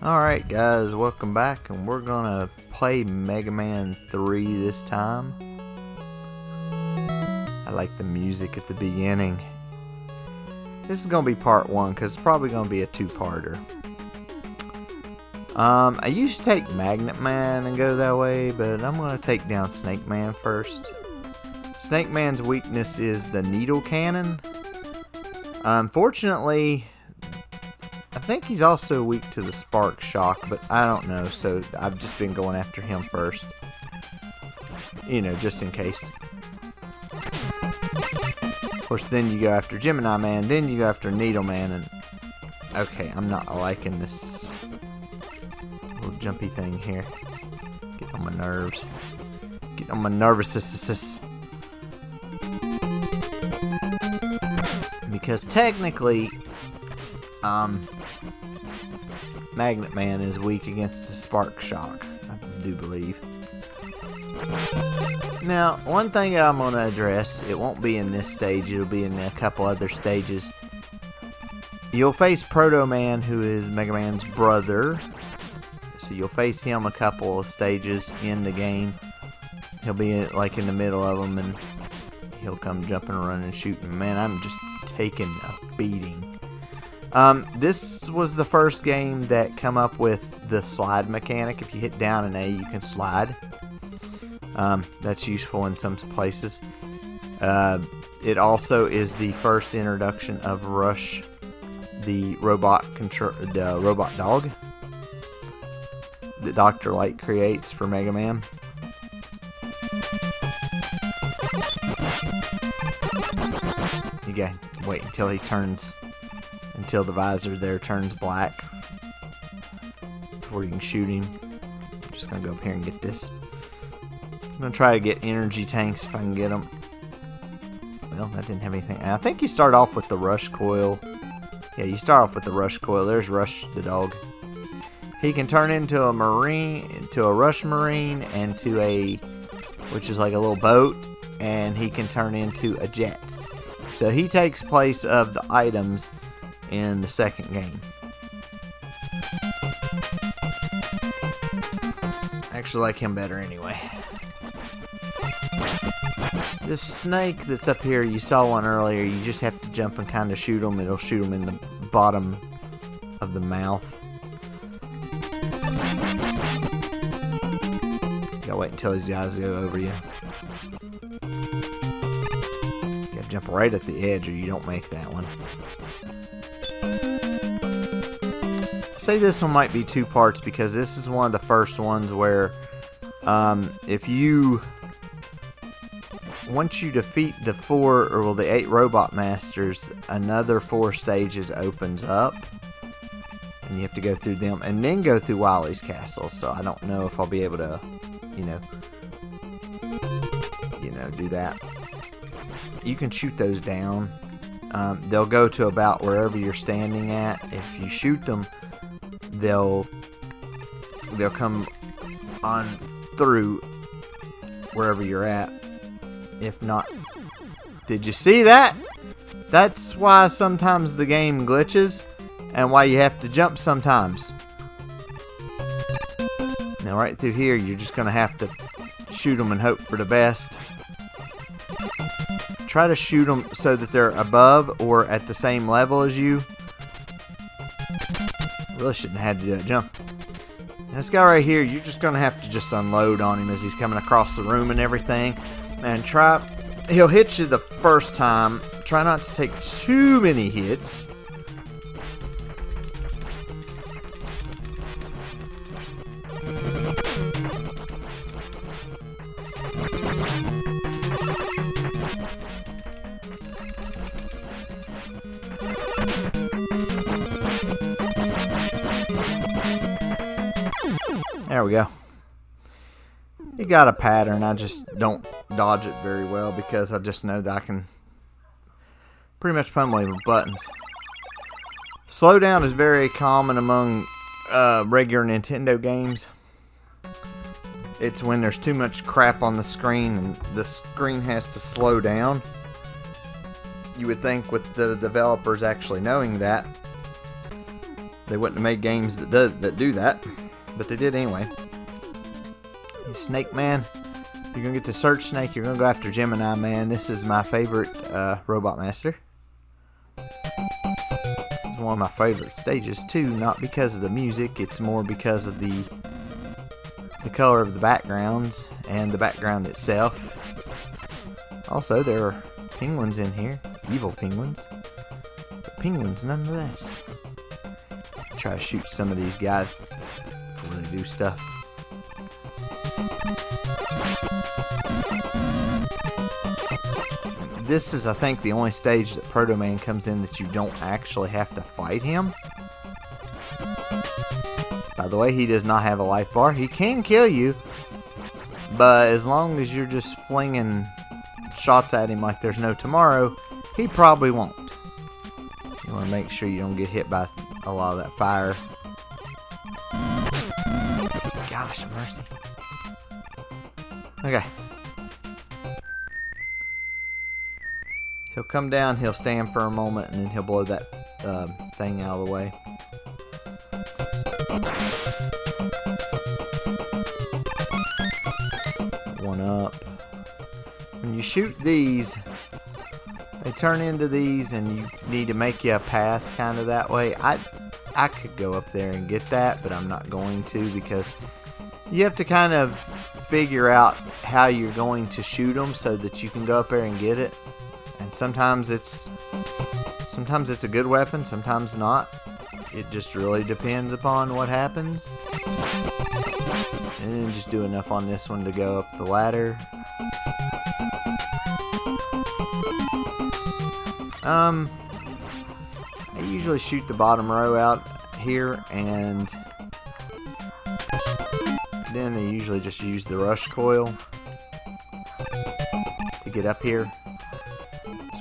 Alright guys, welcome back, and we're gonna play Mega Man 3 this time. I like the music at the beginning. This is gonna be part 1 because it's probably gonna be a two-parter. I used to take Magnet Man and go that way, but I'm gonna take down Snake Man first. Snake Man's weakness is the needle cannon. Unfortunately, I think he's also weak to the spark shock, but I don't know, so I've just been going after him first. You know, just in case. Of course, then you go after Gemini Man, then you go after Needle Man, and... Okay, I'm not liking this little jumpy thing here. Get on my nerves. Get on my nervous. Because technically... Magnet Man is weak against the spark shock, I do believe. Now, one thing that I'm going to address, it won't be in this stage, it'll be in a couple other stages. You'll face Proto Man, who is Mega Man's brother. So you'll face him a couple of stages in the game. He'll be like in the middle of them, and he'll come jumping around and shooting. Man, I'm just taking a beating. This was the first game that come up with the slide mechanic. If you hit down and A, you can slide. That's useful in some places. It also is the first introduction of Rush, the robot dog that Dr. Light creates for Mega Man. You gotta wait until he turns. Until the visor there turns black before you can shoot him. I'm just gonna go up here and get this. I'm gonna try to get energy tanks if I can get them. Well, that didn't have anything. I think you start off with the Rush coil. Yeah, you start off with the Rush coil. There's Rush the dog. He can turn into a marine, into a Rush Marine, and to a, which is like a little boat, and he can turn into a jet. So he takes place of the items in the second game. I actually like him better anyway. This snake that's up here, you saw one earlier, you just have to jump and kind of shoot him. It'll shoot him in the bottom of the mouth. You gotta wait until these guys go over you. You gotta jump right at the edge or you don't make that one. Say this one might be two parts because this is one of the first ones where once you defeat the 8 robot masters, another 4 stages opens up and you have to go through them and then go through Wily's castle. So I don't know if I'll be able to do that. You can shoot those down. They'll go to about wherever you're standing at. If you shoot them, they'll come on through wherever you're at. If not, did you see that? That's why sometimes the game glitches and why you have to jump sometimes. Now right through here, you're just gonna have to shoot them and hope for the best. Try to shoot them so that they're above or at the same level as you. Really shouldn't have had to do that jump. This guy right here, you're just gonna have to just unload on him as he's coming across the room and everything. And he'll hit you the first time. Try not to take too many hits. There we go. You got a pattern. I just don't dodge it very well because I just know that I can pretty much pummel him with buttons. Slowdown is very common among regular Nintendo games. It's when there's too much crap on the screen and the screen has to slow down. You would think with the developers actually knowing that, They wouldn't have made games that do that, but they did anyway. Snake Man. You're gonna get the Search Snake. You're gonna go after Gemini Man. This is my favorite Robot Master. It's one of my favorite stages too. Not because of the music. It's more because of the color of the backgrounds and the background itself. Also, there are penguins in here. Evil penguins. But penguins nonetheless. Try to shoot some of these guys before they do stuff. This is, I think, the only stage that Proto Man comes in that you don't actually have to fight him. By the way, he does not have a life bar. He can kill you, but as long as you're just flinging shots at him like there's no tomorrow, he probably won't. You want to make sure you don't get hit by a lot of that fire. Gosh, mercy. Okay. He'll come down, he'll stand for a moment, and then he'll blow that thing out of the way. One up. When you shoot these, they turn into these, and you need to make you a path kind of that way. I could go up there and get that, but I'm not going to, because you have to kind of figure out how you're going to shoot them so that you can go up there and get it. And sometimes it's a good weapon, sometimes not. It just really depends upon what happens. And then just do enough on this one to go up the ladder. I usually shoot the bottom row out here, and then they usually just use the rush coil to get up here.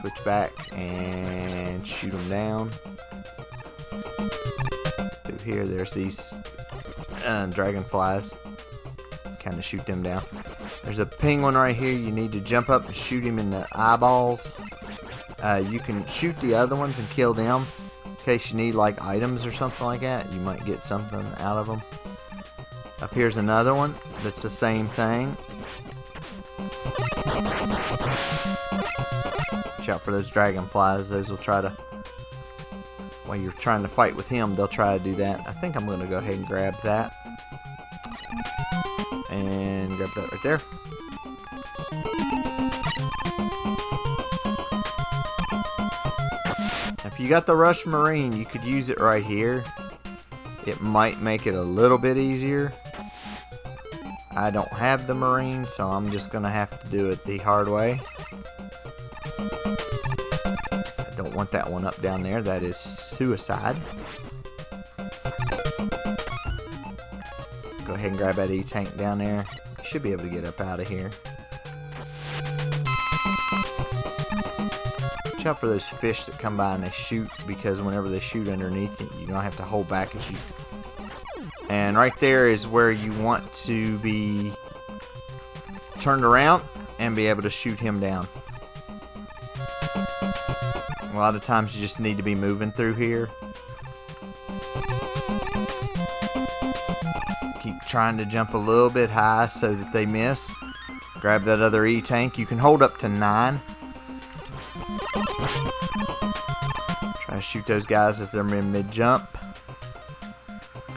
Switch back and shoot them down. Through here, there's these dragonflies. Kind of shoot them down. There's a penguin right here. You need to jump up and shoot him in the eyeballs. You can shoot the other ones and kill them in case you need like items or something like that. You might get something out of them. Up here's another one that's the same thing. Watch out for those dragonflies. Those will try to, while you're trying to fight with him, they'll try to do that. I think I'm going to go ahead and grab that. And grab that right there. If you got the Rush Marine, you could use it right here. It might make it a little bit easier. I don't have the Marine, so I'm just going to have to do it the hard way. I don't want that one up down there. That is suicide. Go ahead and grab that E-Tank down there. You should be able to get up out of here. Watch out for those fish that come by and they shoot, because whenever they shoot underneath it, you're going to have to hold back and shoot. And right there is where you want to be turned around and be able to shoot him down. A lot of times you just need to be moving through here. Keep trying to jump a little bit high so that they miss. Grab that other E-Tank. You can hold up to 9. Try to shoot those guys as they're in mid-jump.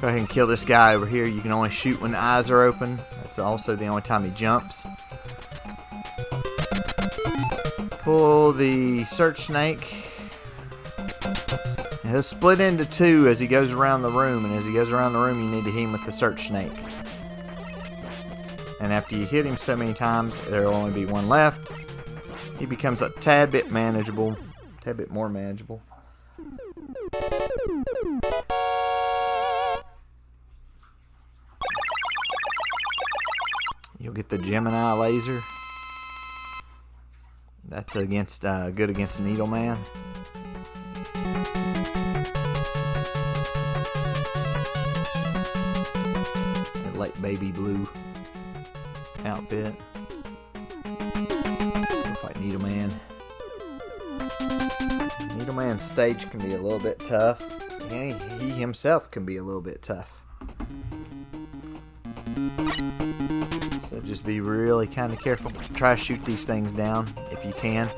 Go ahead and kill this guy over here. You can only shoot when the eyes are open. That's also the only time he jumps. Pull the Search Snake. He'll split into 2 as he goes around the room, and as he goes around the room, you need to hit him with the Search Snake. And after you hit him so many times, there will only be one left. He becomes a tad bit manageable, tad bit more manageable. You'll get the Gemini laser. That's against good against Needle Man. That light baby blue outfit. We'll fight Needle Man. Needle Man's stage can be a little bit tough. You he himself can be a little bit tough. So just be really kind of careful. Try to shoot these things down if you can.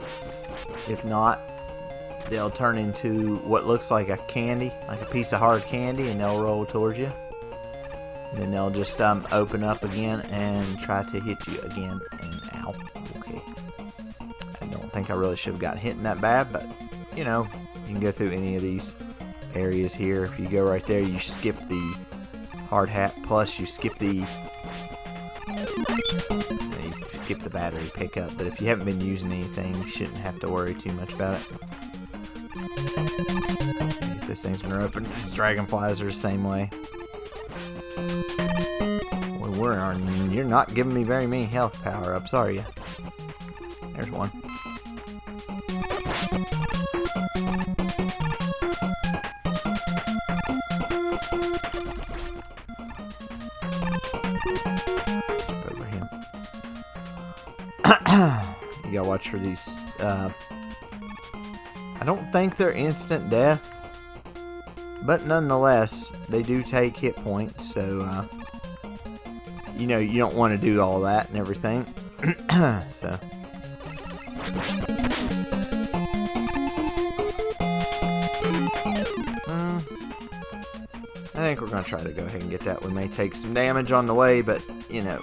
If not, they'll turn into what looks like a candy, like a piece of hard candy, and they'll roll towards you. And then they'll just open up again and try to hit you again. And ow. Okay. I don't think I really should have gotten hit in that bad, but you know, you can go through any of these areas here. If you go right there, you skip the hard hat, plus you skip the battery pickup. But if you haven't been using anything, you shouldn't have to worry too much about it. If those things are open, dragonflies are the same way. Well, you're not giving me very many health power-ups, are you? There's one. Over him. You gotta watch for these. I don't think they're instant death, but nonetheless, they do take hit points. So, you know, you don't want to do all that and everything. So. I think we're going to try to go ahead and get that. We may take some damage on the way, but, you know.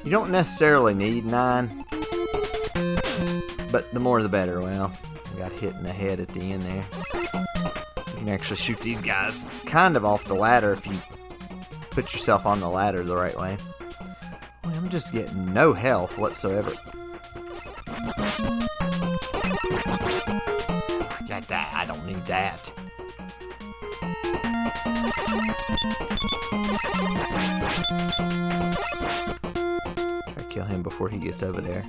You don't necessarily need 9. But the more the better. Well, I got hit in the head at the end there. You can actually shoot these guys kind of off the ladder if you put yourself on the ladder the right way. Well, I'm just getting no health whatsoever. I got that. I don't need that. Try to kill him before he gets over there.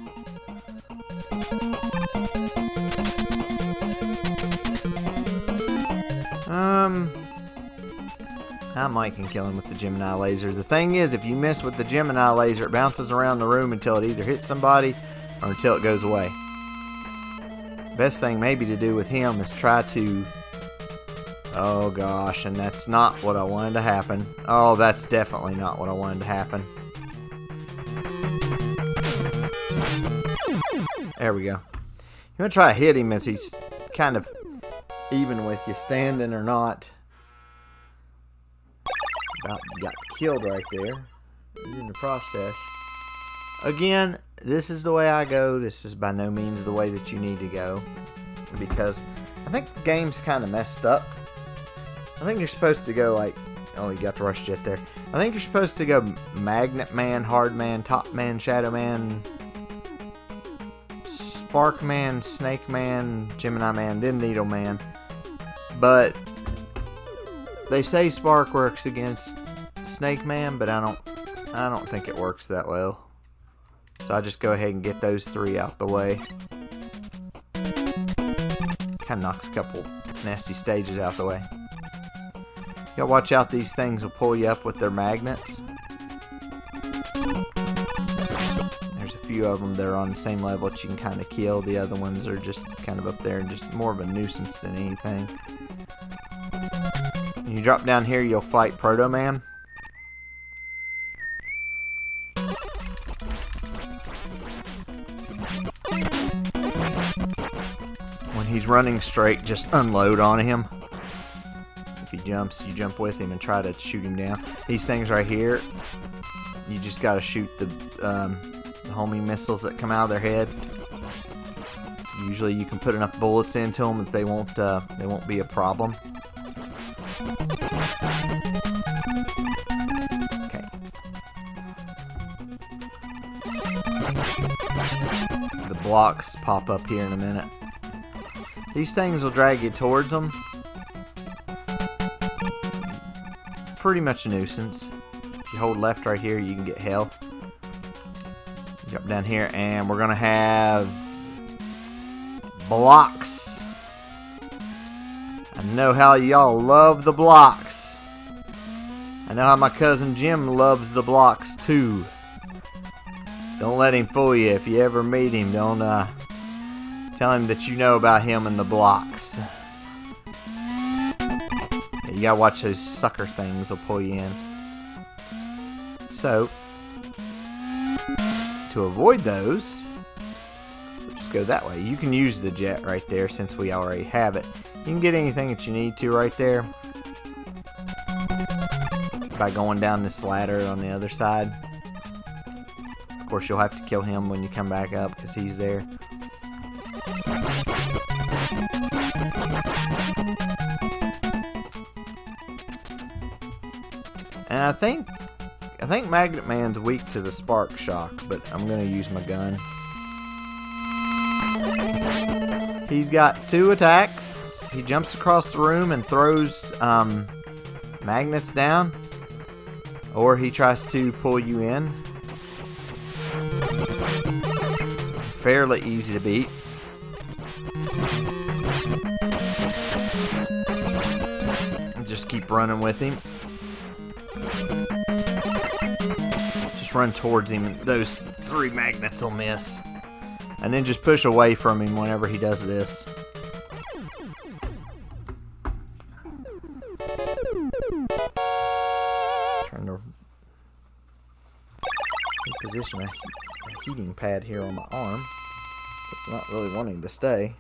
I might can kill him with the Gemini laser. The thing is, if you miss with the Gemini laser, it bounces around the room until it either hits somebody or until it goes away. Best thing maybe to do with him is try to... Oh gosh, and that's not what I wanted to happen. Oh, that's definitely not what I wanted to happen. There we go. You want to try to hit him as he's kind of even with you, standing or not. About got killed right there in the process. Again, this is the way I go. This is by no means the way that you need to go, because I think the game's kind of messed up. I think you're supposed to go like, oh, you got the rush jet there. I think you're supposed to go Magnet Man, Hard Man, Top Man, Shadow Man, Spark Man, Snake Man, Gemini Man, then Needle Man. But they say Spark works against Snake Man, but I don't think it works that well. So I just go ahead and get those 3 out the way. Kind of knocks a couple nasty stages out the way. You gotta watch out, these things will pull you up with their magnets. There's a few of them that are on the same level that you can kind of kill. The other ones are just kind of up there and just more of a nuisance than anything. When you drop down here, you'll fight Proto Man. When he's running straight, just unload on him. If he jumps, you jump with him and try to shoot him down. These things right here, you just got to shoot the homing missiles that come out of their head. Usually you can put enough bullets into them that they won't be a problem. Okay. The blocks pop up here in a minute. These things will drag you towards them. Pretty much a nuisance. If you hold left right here, you can get health. Jump down here, and we're gonna have blocks. I know how y'all love the blocks. I know how my cousin Jim loves the blocks too. Don't let him fool you. If you ever meet him, don't tell him that you know about him and the blocks. You gotta watch those sucker things, they'll pull you in. So, to avoid those, we'll just go that way. You can use the jet right there since we already have it. You can get anything that you need to right there by going down this ladder on the other side. Of course, you'll have to kill him when you come back up because he's there. And I think Magnet Man's weak to the spark shock, but I'm gonna use my gun. He's got 2 attacks. He jumps across the room and throws magnets down, or he tries to pull you in. Fairly easy to beat. And just keep running with him. Just run towards him and those 3 magnets will miss. And then just push away from him whenever he does this. Trying to reposition a heating pad here on my arm. It's not really wanting to stay.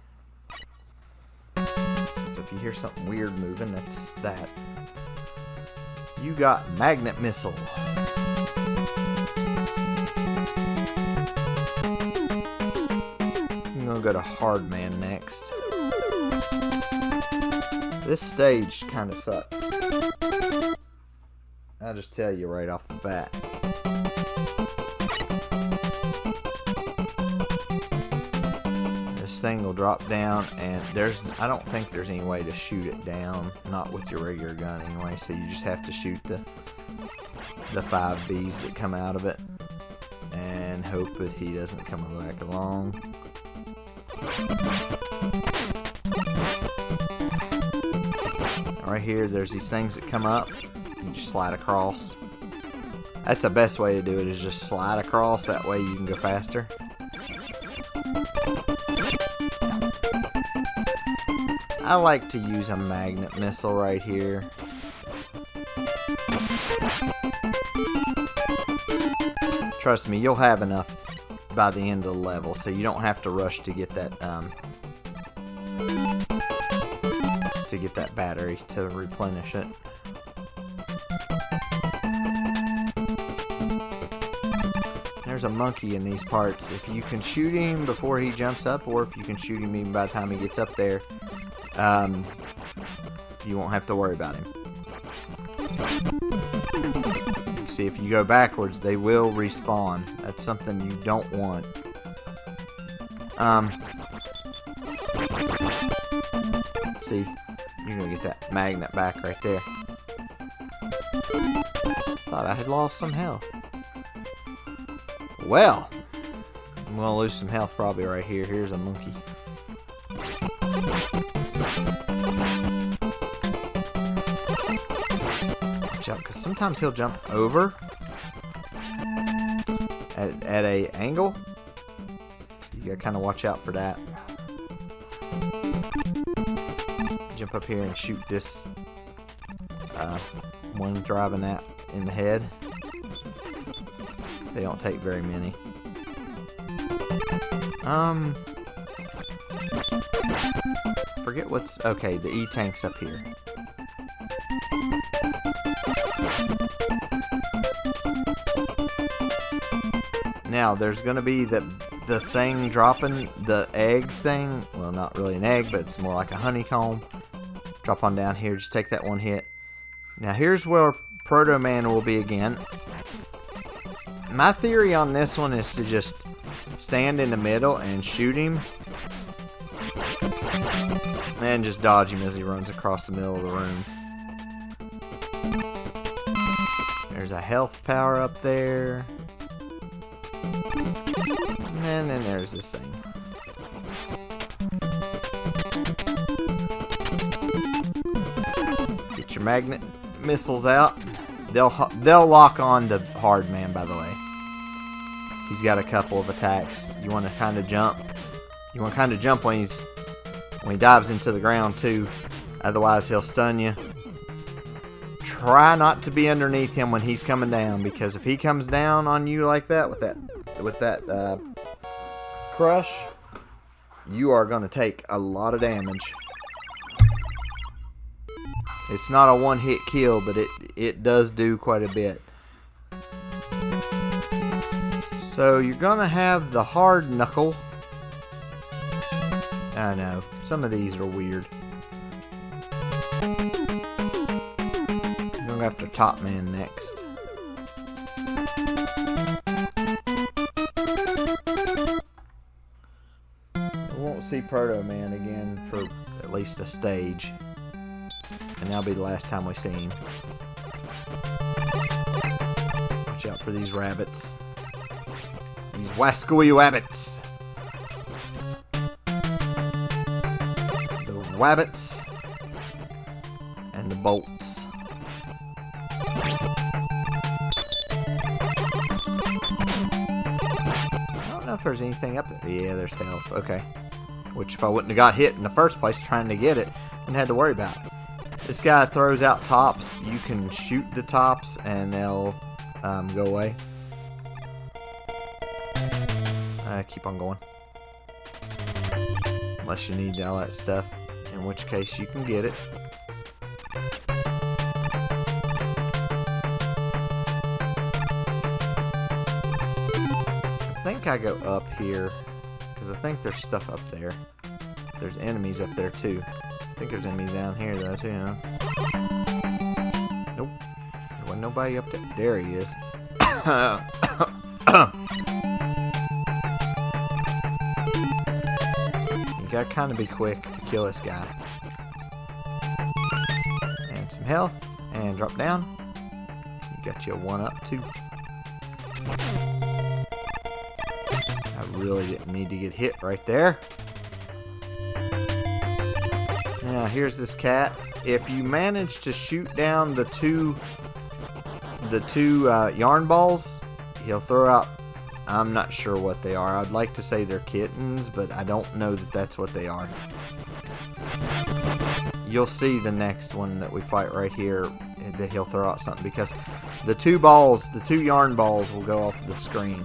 So if you hear something weird moving, that's that. You got Magnet Missile. I'm gonna go to Hard Man next. This stage kind of sucks. I'll just tell you right off the bat. This thing will drop down, and I don't think there's any way to shoot it down, not with your regular gun anyway, so you just have to shoot the 5 bees that come out of it and hope that he doesn't come back along. Right here, there's these things that come up. You just slide across. That's the best way to do it, is just slide across. That way you can go faster. I like to use a magnet missile right here. Trust me, you'll have enough by the end of the level, so you don't have to rush to get that battery to replenish it. There's a monkey in these parts. If you can shoot him before he jumps up, or if you can shoot him even by the time he gets up there, you won't have to worry about him. You see, if you go backwards, they will respawn. That's something you don't want. See, you're gonna get that magnet back right there. Thought I had lost some health. Well, I'm gonna lose some health probably right here. Here's a monkey. Watch out, because sometimes he'll jump over at a angle. So you gotta kind of watch out for that. Jump up here and shoot this one driving that in the head. They don't take very many. Forget what's... Okay, the E-tank's up here. Now, there's going to be the thing dropping, the egg thing. Well, not really an egg, but it's more like a honeycomb. Drop on down here. Just take that one hit. Now, here's where Proto Man will be again. My theory on this one is to just stand in the middle and shoot him. And just dodge him as he runs across the middle of the room. There's a health power up there. And then there's this thing. Get your magnet missiles out. They'll lock on to Hard Man, by the way. He's got a couple of attacks. You want to kind of jump. You want to kind of jump when he dives into the ground too. Otherwise, he'll stun you. try not to be underneath him when he's coming down, because if he comes down on you like that with that crush, you are going to take a lot of damage. It's not a one-hit kill, but it does do quite a bit. So you're going to have the hard knuckle. I know, some of these are weird. We're going after Top Man next. We won't see Proto Man again for at least a stage. And that'll be the last time we see him. Watch out for these rabbits. These wascally rabbits. The rabbits and the bolts. I don't know if there's anything up there. Yeah, there's health. Okay. Which if I wouldn't have got hit in the first place trying to get it, I wouldn't have to worry about it. This guy throws out tops. You can shoot the tops and they'll go away. Keep on going. Unless you need all that stuff, in which case you can get it. I think I go up here, because I think there's stuff up there. There's enemies up there too. I think there's enemies down here though too, huh? Nope. There wasn't nobody up there. There he is. You gotta kind of be quick to kill this guy. And some health. And drop down. You got your 1-up too. I really didn't need to get hit right there. Now here's this cat. If you manage to shoot down the two yarn balls, he'll throw out. I'm not sure what they are. I'd like to say they're kittens, but I don't know that that's what they are. You'll see the next one that we fight right here that he'll throw out something, because the two yarn balls will go off the screen.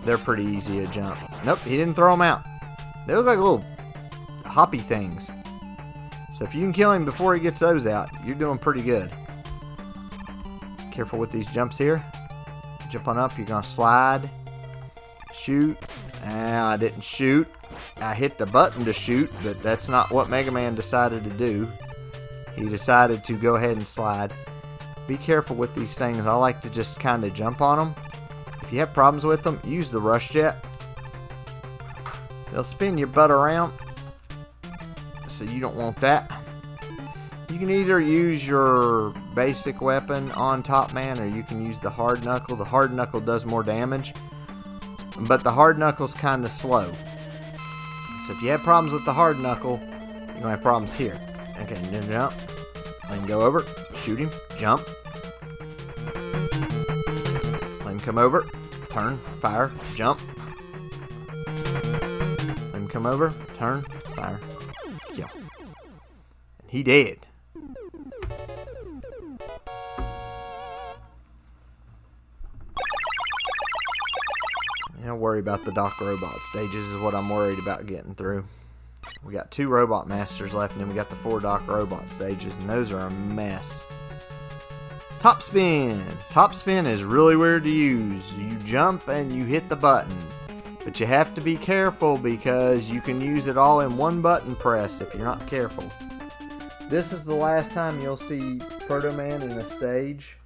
They're pretty easy to jump. Nope, he didn't throw them out. They look like little hoppy things. So if you can kill him before he gets those out, you're doing pretty good. Careful with these jumps here. Jump on up, you're going to slide. Shoot. I didn't shoot. I hit the button to shoot, but that's not what Mega Man decided to do. He decided to go ahead and slide. Be careful with these things. I like to just kind of jump on them. If you have problems with them, use the rush jet. They'll spin your butt around. So you don't want that. You can either use your basic weapon on Top Man, or you can use the hard knuckle. The hard knuckle does more damage, but the hard knuckle's kind of slow. So if you have problems with the hard knuckle, you're going to have problems here. Okay, jump. Then go over, shoot him, jump. Let him come over, turn, fire, jump. Let him come over, turn, fire, kill. And he dead. Don't worry about the Doc Robot stages is what I'm worried about getting through. We got 2 Robot Masters left, and then we got the 4 Doc Robot stages, and those are a mess. Top Spin. Top Spin is really weird to use. You jump and you hit the button, but you have to be careful because you can use it all in one button press if you're not careful. This is the last time you'll see Proto Man in a stage.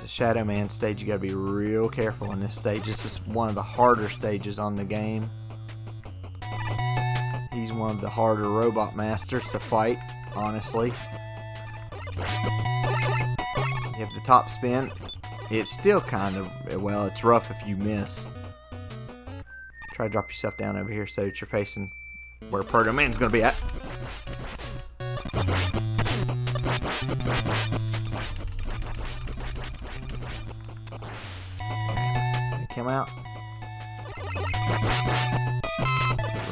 Shadow Man stage, you gotta be real careful in this stage. This is one of the harder stages on the game. He's one of the harder Robot Masters to fight, honestly. You have the Top Spin. It's still kind of, well, it's rough if you miss. Try to drop yourself down over here so that you're facing where Proto Man's gonna be at. Come out.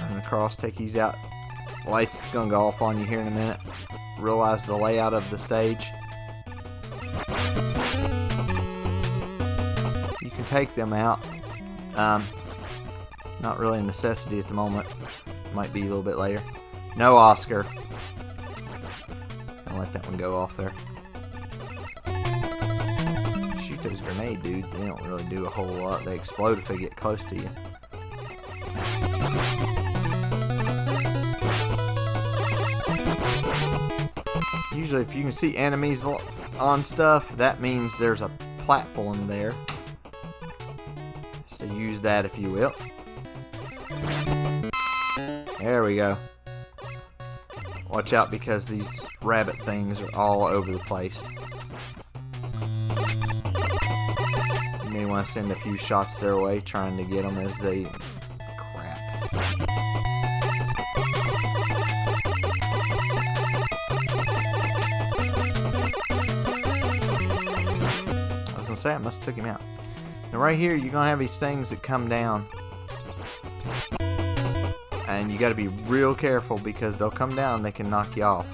Run across, take these out. Lights is gonna go off on you here in a minute. realize the layout of the stage. You can take them out. It's not really a necessity at the moment. Might be a little bit later. No, Oscar. I'll let that one go off there. Shoot those grenade dudes. They don't really do a whole lot. They explode if they get close to you. Usually if you can see enemies on stuff, that means there's a platform there. So use that if you will. There we go. Watch out because these rabbit things are all over the place. You may want to send a few shots their way trying to get them as they... Crap. I was going to say I must have took him out. Now right here you're going to have these things that come down. And you got to be real careful because they'll come down, they can knock you off.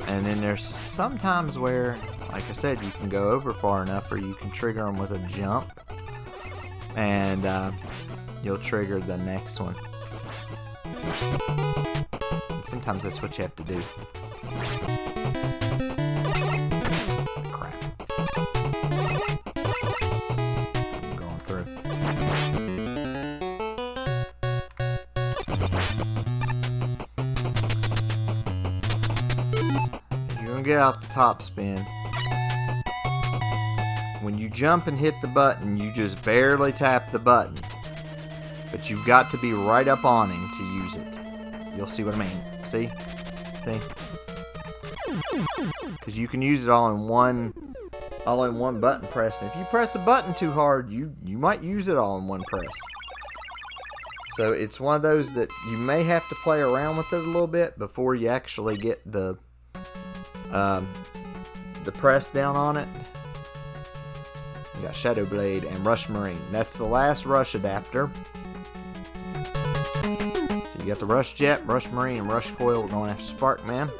And then there's sometimes where, like I said, you can go over far enough or you can trigger them with a jump. And you'll trigger the next one. And sometimes that's what you have to do. Crap. I'm going through. Get out the top spin. When you jump and hit the button, you just barely tap the button. But you've got to be right up on him to use it. You'll see what I mean. See? See? Because you can use it all in one button press. And if you press a button too hard, you might use it all in one press. So it's one of those that you may have to play around with it a little bit before you actually get the press down on it. You got Shadow Blade and Rush Marine. That's the last Rush adapter. So you got the Rush Jet, Rush Marine, and Rush Coil. We're going after Sparkman.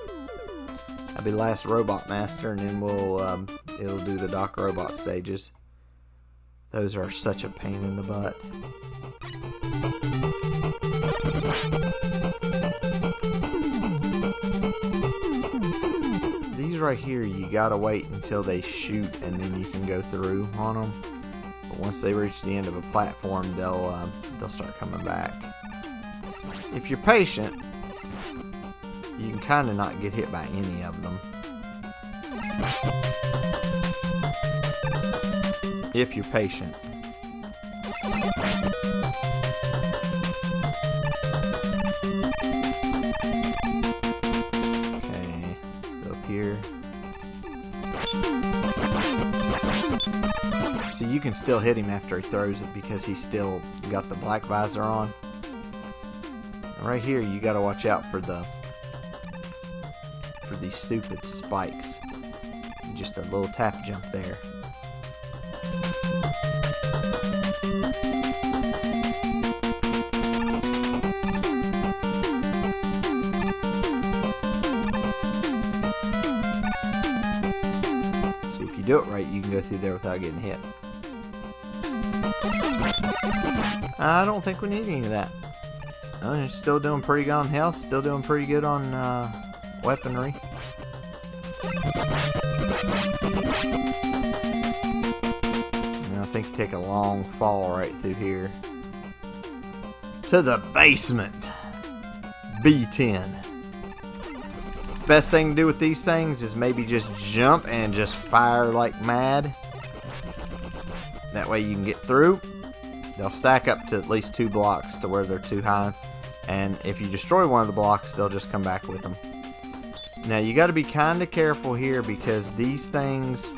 That'll be the last Robot Master, and then it'll do the Doc Robot stages. Those are such a pain in the butt. Right here you gotta wait until they shoot and then you can go through on them, but once they reach the end of a platform they'll start coming back. If you're patient you can kind of not get hit by any of them if you're patient. Here. So you can still hit him after he throws it because he's still got the black visor on. And right here you gotta watch out for these stupid spikes. Just a little tap jump there. Do it right, you can go through there without getting hit. I don't think we need any of that. You're still doing pretty good on health, still doing pretty good on weaponry. And I think you take a long fall right through here. To the basement. B10. Best thing to do with these things is maybe just jump and just fire like mad. That way you can get through. They'll stack up to at least 2 blocks to where they're too high. And if you destroy one of the blocks, they'll just come back with them. Now you got to be kind of careful here because these things...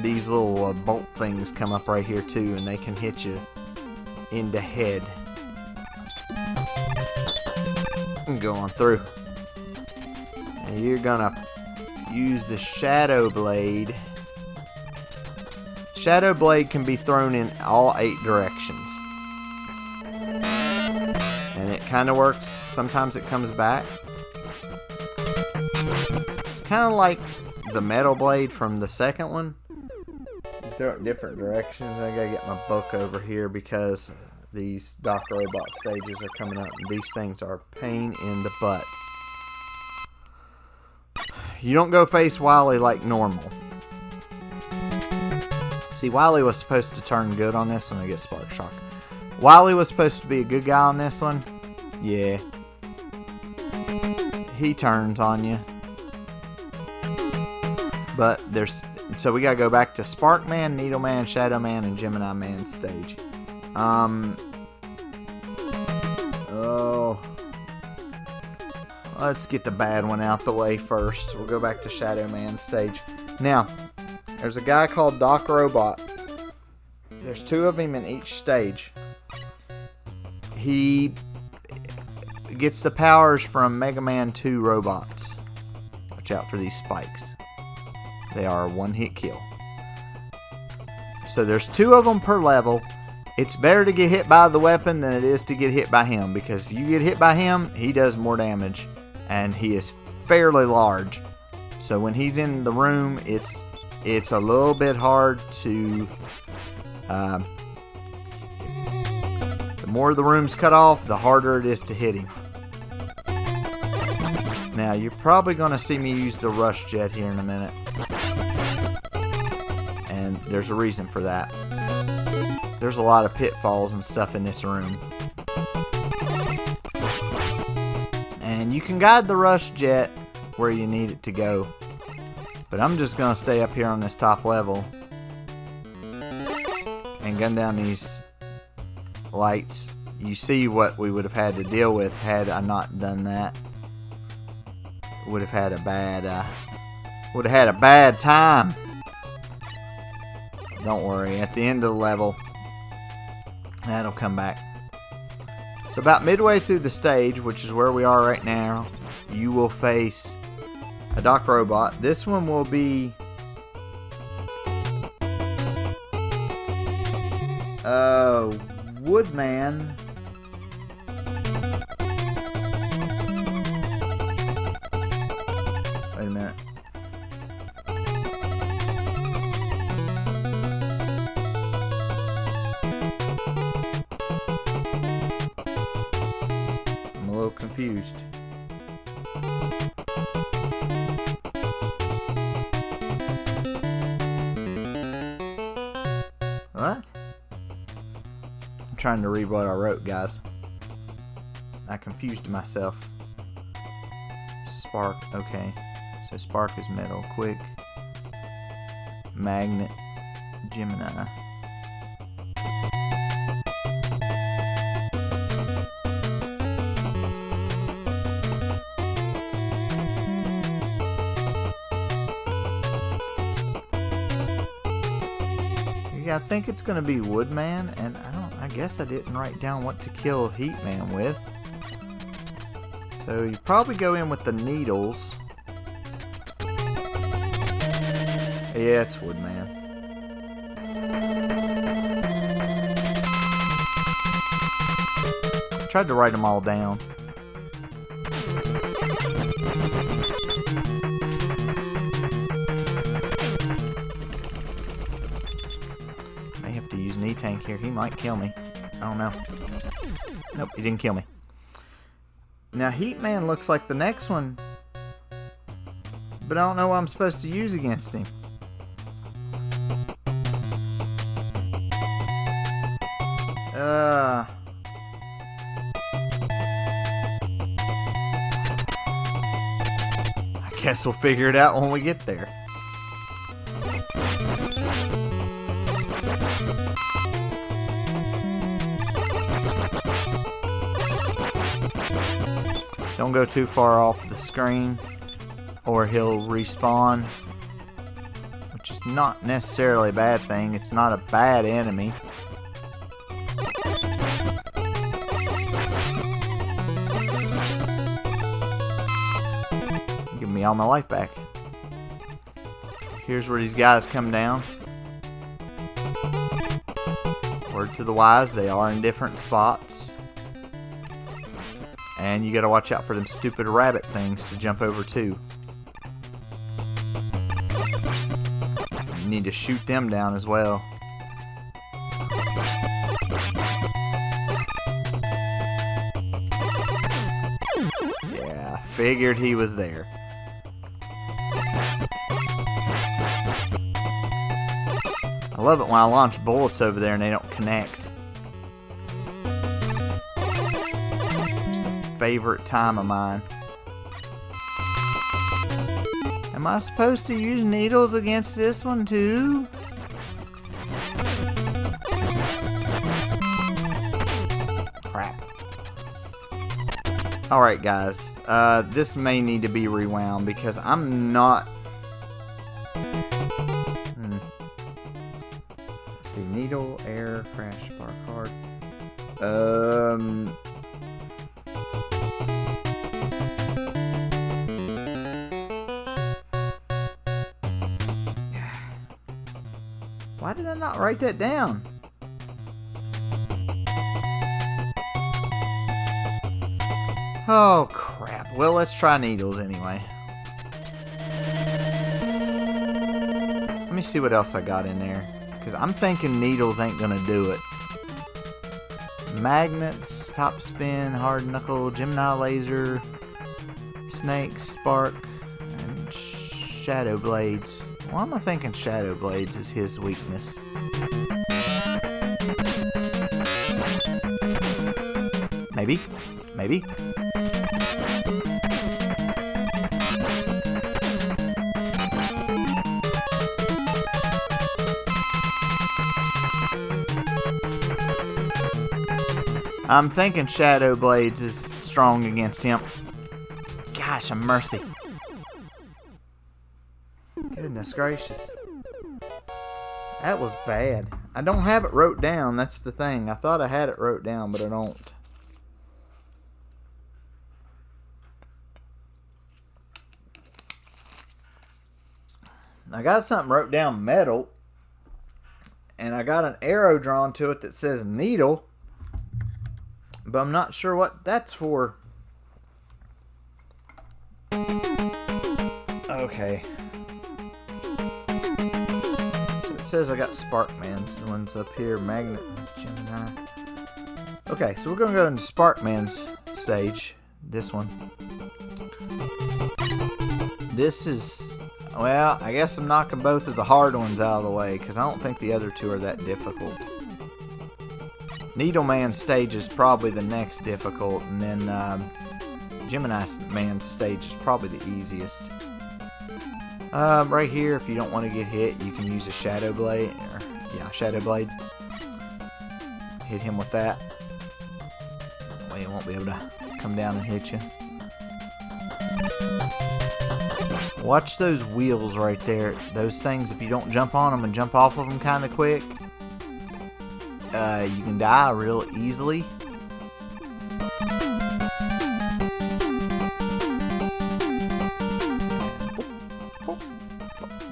These little bolt things come up right here too and they can hit you in the head. And go on through. And you're gonna use the Shadow Blade. Shadow Blade can be thrown in all 8 directions. kind of works. Sometimes it comes back. It's kind of like the metal blade from the second one. You throw it in different directions. I gotta get my book over here because these Doc Robot stages are coming up, and these things are a pain in the butt. You don't go face Wily like normal. See, Wily was supposed to turn good on this one. I get Spark Shock. Wily was supposed to be a good guy on this one. Yeah. He turns on you. But there's... So we gotta go back to Spark Man, Needle Man, Shadow Man, and Gemini Man stage. Oh. Let's get the bad one out the way first. We'll go back to Shadow Man stage. Now, there's a guy called Doc Robot. There's 2 of him in each stage. He gets the powers from Mega Man 2 robots. Watch out for these spikes. They are a one-hit kill. So there's 2 of them per level. It's better to get hit by the weapon than it is to get hit by him, because if you get hit by him, he does more damage, and he is fairly large. So when he's in the room, it's a little bit hard to... the more the room's cut off, the harder it is to hit him. Now, you're probably going to see me use the Rush Jet here in a minute. And there's a reason for that. There's a lot of pitfalls and stuff in this room. And you can guide the Rush Jet where you need it to go. But I'm just going to stay up here on this top level and gun down these lights. You see what we would have had to deal with had I not done that. Would have had a bad time. Don't worry, at the end of the level, that'll come back. So about midway through the stage, which is where we are right now, you will face a Doc Robot. This one will be Woodman. Wait a minute. I'm a little confused. What? I'm trying to read what I wrote, guys. I confused myself. Spark, okay. So Spark is metal, quick, magnet, Gemini. Yeah, I think it's gonna be Woodman, and I guess I didn't write down what to kill Heatman with. So you probably go in with the needles. Yeah, it's Woodman. I tried to write them all down. May have to use Knee-Tank here. He might kill me. I don't know. Nope, he didn't kill me. Now, Heatman looks like the next one, but I don't know what I'm supposed to use against him. I guess we'll figure it out when we get there. Don't go too far off the screen or he'll respawn, which is not necessarily a bad thing. It's not a bad enemy. Give me all my life back. Here's where these guys come down. Word to the wise, they are in different spots. And you gotta watch out for them stupid rabbit things to jump over too. You need to shoot them down as well. Yeah, figured he was there. I love it when I launch bullets over there and they don't connect. Favorite time of mine. Am I supposed to use needles against this one too? Crap. Alright guys, this may need to be rewound because I'm not... Let's see, needle, air, crash, bar card. Why did I not write that down? Oh crap. Well, let's try needles anyway. Let me see what else I got in there. Because I'm thinking needles ain't gonna do it. Magnets, top spin, hard knuckle, Gemini laser, snake, spark, and shadow blades. Why am I thinking shadow blades is his weakness? Maybe. Maybe. I'm thinking shadow blades is strong against him. Gosh, a mercy. Goodness gracious. That was bad. I don't have it wrote down. That's the thing. I thought I had it wrote down, but I don't. I got something wrote down metal. And I got an arrow drawn to it that says needle. But I'm not sure what that's for. Okay. So it says I got Sparkman's. The one's up here. Magnet. Gemini. Okay, so we're going to go into Sparkman's stage. This one. This is... Well, I guess I'm knocking both of the hard ones out of the way. Because I don't think the other two are that difficult. Needleman stage is probably the next difficult, and then Gemini Man stage is probably the easiest. Right here, if you don't want to get hit, you can use a Shadow Blade. Shadow Blade. Hit him with that. Well, he won't be able to come down and hit you. Watch those wheels right there. Those things, if you don't jump on them and jump off of them kind of quick, you can die real easily.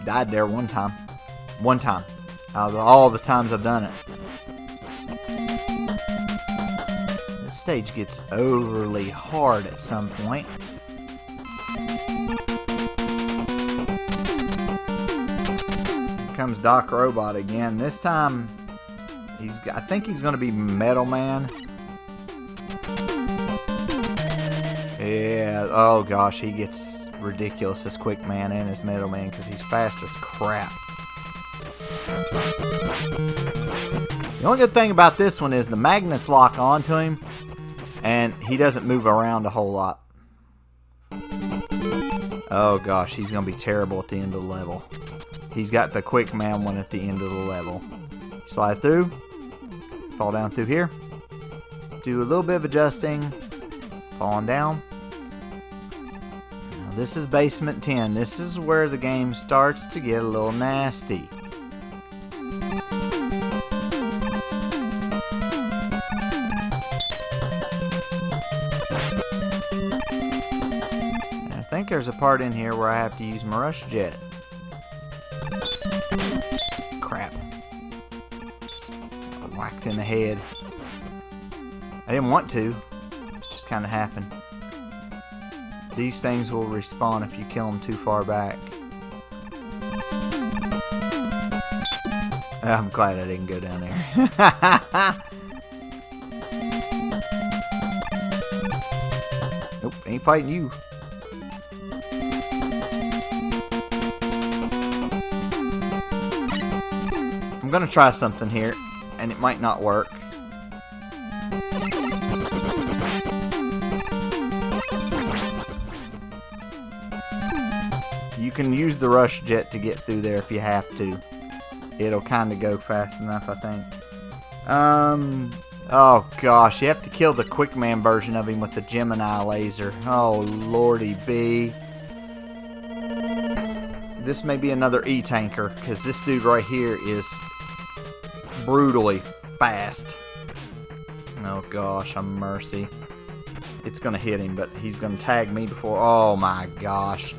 Died there one time. One time. Out of all the times I've done it. This stage gets overly hard at some point. Here comes Doc Robot again. This time... I think he's going to be Metal Man. Yeah, oh gosh, he gets ridiculous as Quick Man and as Metal Man because he's fast as crap. The only good thing about this one is the magnets lock onto him and he doesn't move around a whole lot. Oh gosh, he's going to be terrible at the end of the level. He's got the Quick Man one at the end of the level. Slide through. Fall down through here. Do a little bit of adjusting. Falling down. Now this is basement 10. This is where the game starts to get a little nasty. And I think there's a part in here where I have to use my Rush Jet. Crap. Whacked in the head. I didn't want to. Just just kind of happened. These things will respawn if you kill them too far back. I'm glad I didn't go down there. Nope, ain't fighting you. I'm gonna try something here, and it might not work. You can use the rush jet to get through there if you have to. It'll kind of go fast enough, I think. Oh gosh, you have to kill the Quickman version of him with the Gemini laser. Oh lordy B. This may be another E-tanker, because this dude right here is brutally fast. Oh gosh, a mercy. It's gonna hit him, but he's gonna tag me before. Oh my gosh.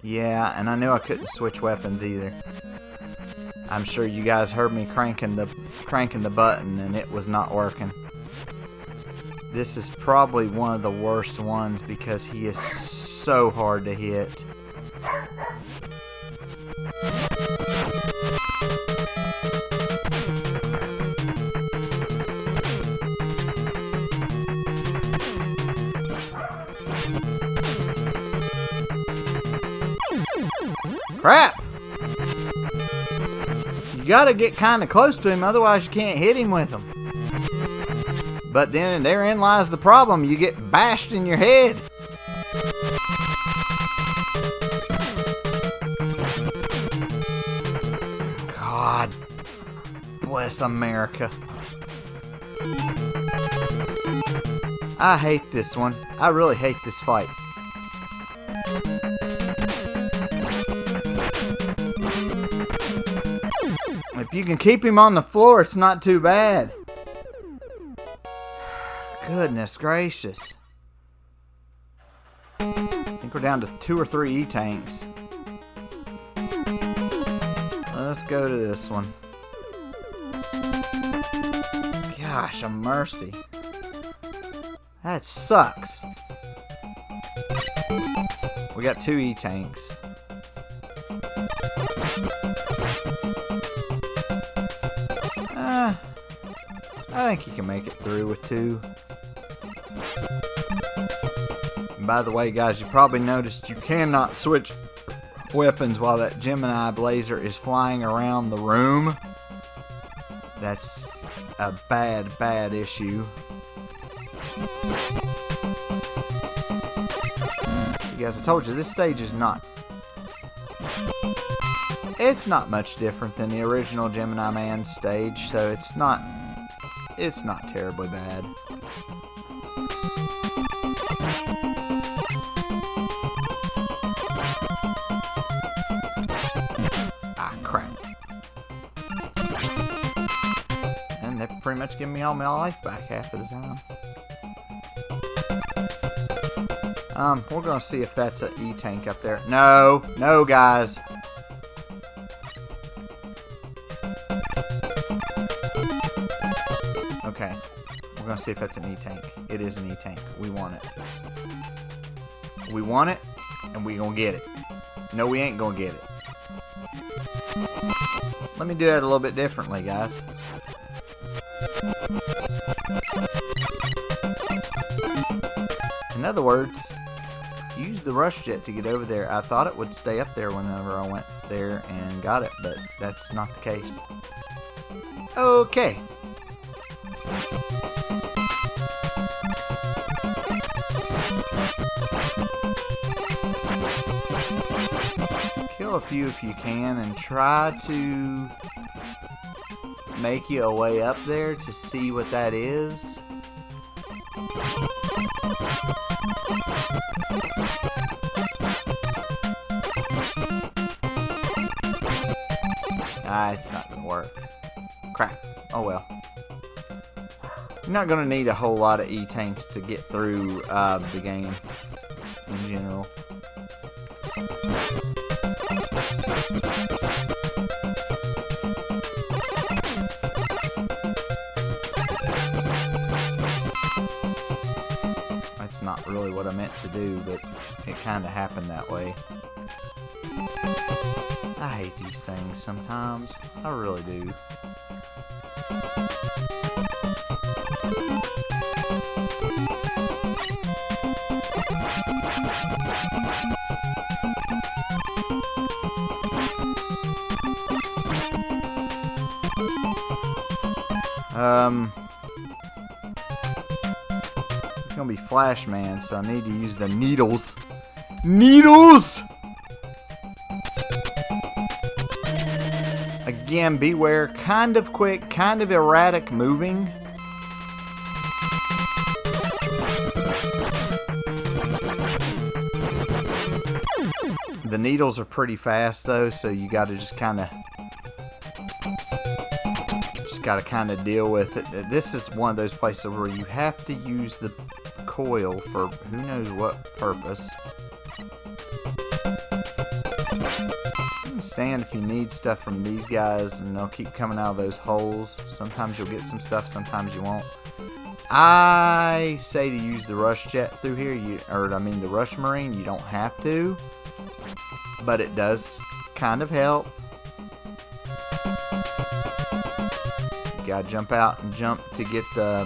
Yeah, and I knew I couldn't switch weapons either. I'm sure you guys heard me cranking the button, and it was not working. This is probably one of the worst ones because he is so hard to hit. Crap! You gotta get kinda close to him, otherwise you can't hit him with them. But then therein lies the problem, you get bashed in your head. God bless America. I hate this one. I really hate this fight. If you can keep him on the floor, it's not too bad. Goodness gracious. I think we're down to 2 or 3 E-tanks. Let's go to this one. Gosh, a mercy. That sucks. We got 2 E-tanks. I think you can make it through with 2. And by the way, guys, you probably noticed you cannot switch weapons while that Gemini Blazer is flying around the room. That's a bad issue. See, guys, I told you this stage is not. It's not much different than the original Gemini Man stage, so it's not terribly bad. Ah, crap. And they're pretty much giving me all my life back half of the time. We're gonna see if that's an E-tank up there. No, guys. Okay, we're gonna see if that's an E-tank. It is an E-tank. We want it. We want it, and we gonna get it. No, we ain't gonna get it. Let me do that a little bit differently, guys. In other words, use the rush jet to get over there. I thought it would stay up there whenever I went there and got it, but that's not the case. Okay. Kill a few if you can and try to make you a way up there to see what that is. It's not gonna work. Crap. Oh well. You're not gonna need a whole lot of E-tanks to get through the game in general. That's not really what I meant to do, but it kind of happened that way. I hate these things sometimes. I really do. It's gonna be Flash Man, so I need to use the needles. Needles! Again, beware, kind of quick, kind of erratic moving. The needles are pretty fast though, so you gotta just kinda deal with it. This is one of those places where you have to use the coil for who knows what purpose. Stand if you need stuff from these guys, and they'll keep coming out of those holes. Sometimes you'll get some stuff, sometimes you won't. I say to use the rush jet through here, the rush marine. You don't have to, but it does kind of help. You gotta jump out and jump to get the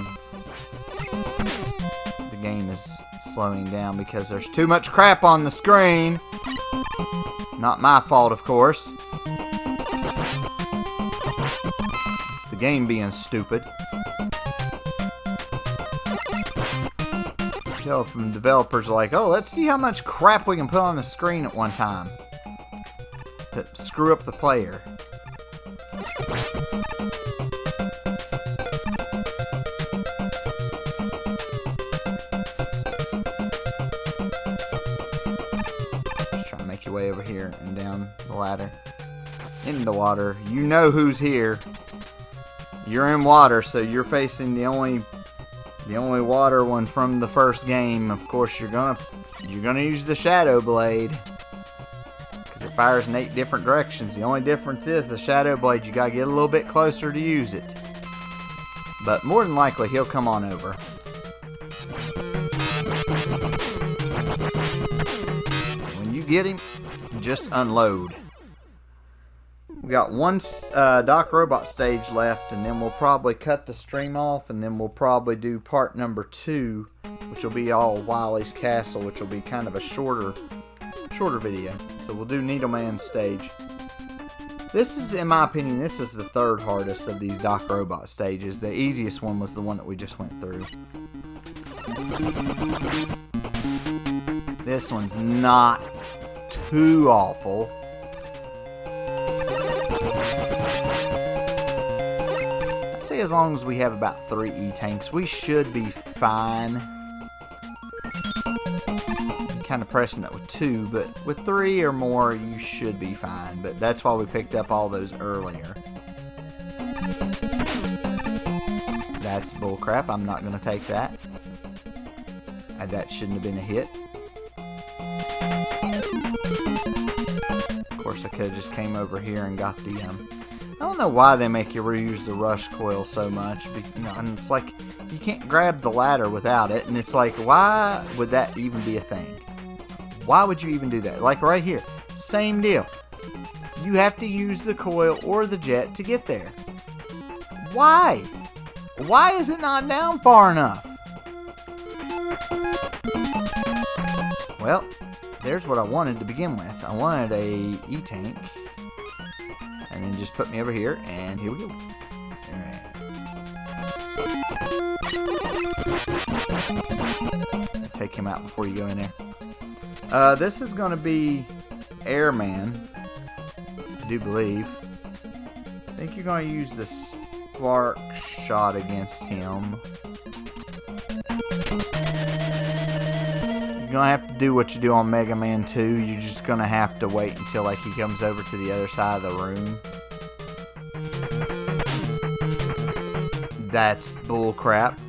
game is slowing down because there's too much crap on the screen. Not my fault, of course. It's the game being stupid. So from developers are like, oh, let's see how much crap we can put on the screen at one time to screw up the player. Your way over here and down the ladder in the water. You know who's here. You're in water, so you're facing the only water one from the first game. Of course, you're gonna use the Shadow Blade because it fires in 8 different directions. The only difference is the Shadow Blade, you gotta get a little bit closer to use it, but more than likely he'll come on over. When you get him, just unload. We got one Doc Robot stage left, and then we'll probably cut the stream off, and then we'll probably do part number 2, which will be all Wily's Castle, which will be kind of a shorter video. So we'll do Needleman stage. This is, in my opinion, this is the 3rd hardest of these Doc Robot stages. The easiest one was the one that we just went through. This one's not too awful. I'd say as long as we have about 3 E-tanks, we should be fine. I'm kind of pressing it with 2, but with 3 or more, you should be fine. But that's why we picked up all those earlier. That's bullcrap. I'm not going to take that. That shouldn't have been a hit. Of course, I could have just came over here and got the, I don't know why they make you reuse the rush coil so much. And it's like, you can't grab the ladder without it. And it's like, why would that even be a thing? Why would you even do that? Like right here, same deal. You have to use the coil or the jet to get there. Why? Why is it not down far enough? Well, there's what I wanted to begin with. I wanted a E-tank. And then just put me over here, and here we go. Alright. Take him out before you go in there. This is going to be Airman, I do believe. I think you're going to use the Spark Shot against him. You're gonna have to do what you do on Mega Man 2. You're just gonna have to wait until like he comes over to the other side of the room. That's bull crap.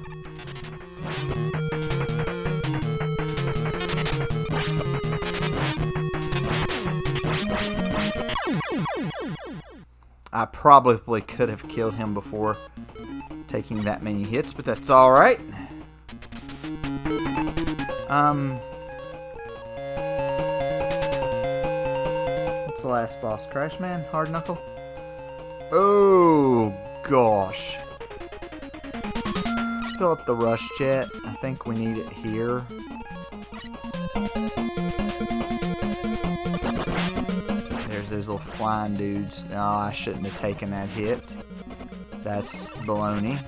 I probably could have killed him before taking that many hits, but that's alright. What's the last boss? Crash Man? Hard Knuckle? Oh, gosh. Let's fill up the rush jet. I think we need it here. There's those little flying dudes. Oh, I shouldn't have taken that hit. That's baloney.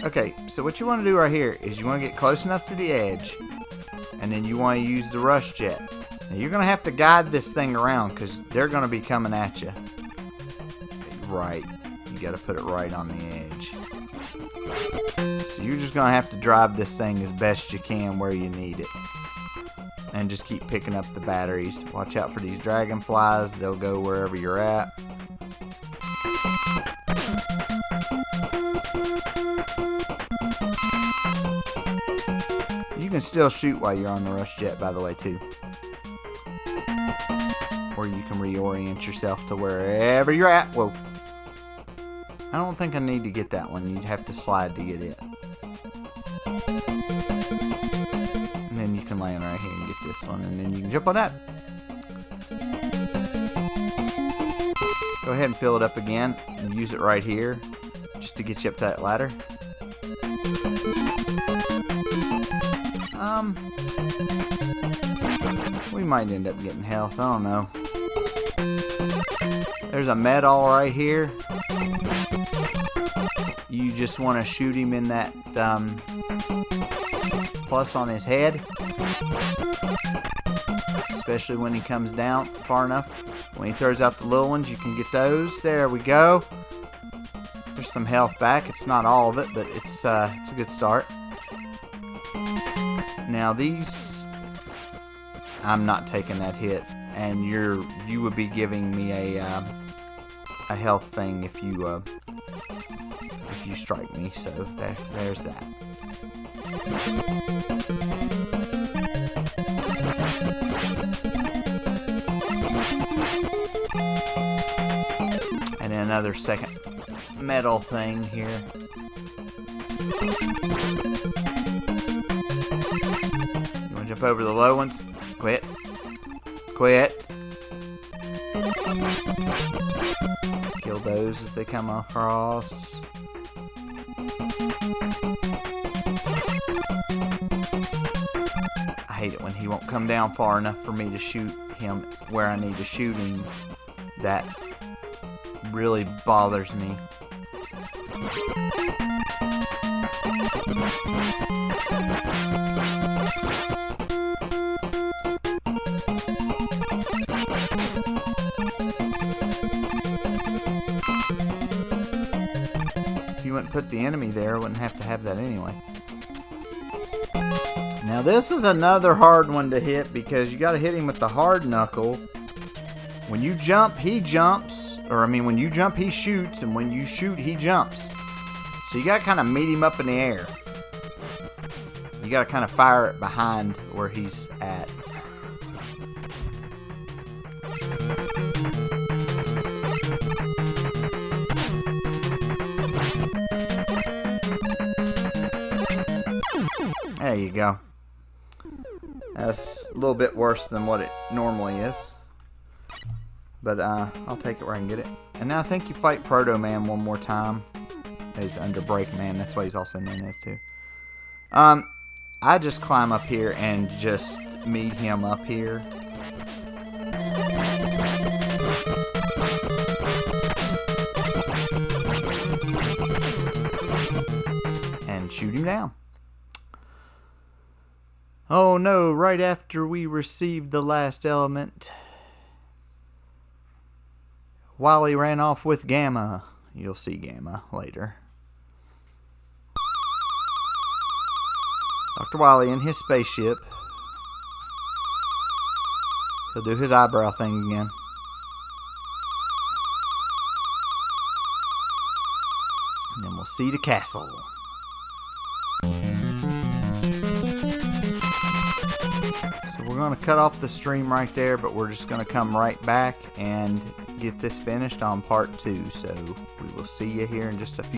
Okay, so what you want to do right here is you want to get close enough to the edge, and then you want to use the rush jet. Now you're going to have to guide this thing around because they're going to be coming at you. Right. You got to put it right on the edge. So you're just going to have to drive this thing as best you can where you need it. And just keep picking up the batteries. Watch out for these dragonflies. They'll go wherever you're at. You can still shoot while you're on the rush jet, by the way, too. Or you can reorient yourself to wherever you're at. Whoa. I don't think I need to get that one. You'd have to slide to get it. And then you can land right here and get this one. And then you can jump on that. Go ahead and fill it up again. And use it right here. Just to get you up to that ladder. We might end up getting health. I don't know. There's a medal right here. You just want to shoot him in that plus on his head. Especially when he comes down far enough. When he throws out the little ones, you can get those. There we go. There's some health back. It's not all of it, but it's a good start. Now these, I'm not taking that hit, and you would be giving me a health thing if you strike me. So there's that. And then another second metal thing here. You want to jump over the low ones? Quit. Quit. Kill those as they come across. I hate it when he won't come down far enough for me to shoot him where I need to shoot him. That really bothers me. If you wouldn't put the enemy there, I wouldn't have to have that anyway. Now this is another hard one to hit because you got to hit him with the hard knuckle. When you jump, he jumps. Or I mean, when you jump, he shoots. And when you shoot, he jumps. So you got to kind of meet him up in the air. You got to kind of fire it behind where he's at. There you go. That's a little bit worse than what it normally is. But I'll take it where I can get it. And now I think you fight Proto Man one more time. He's under Break Man. That's what he's also known as too. I just climb up here and just meet him up here. And shoot him down. Oh no, right after we received the last element, Wily ran off with Gamma. You'll see Gamma later. Dr. Wily in his spaceship. He'll do his eyebrow thing again. And then we'll see the castle. So we're going to cut off the stream right there, but we're just going to come right back and get this finished on part 2. So we will see you here in just a few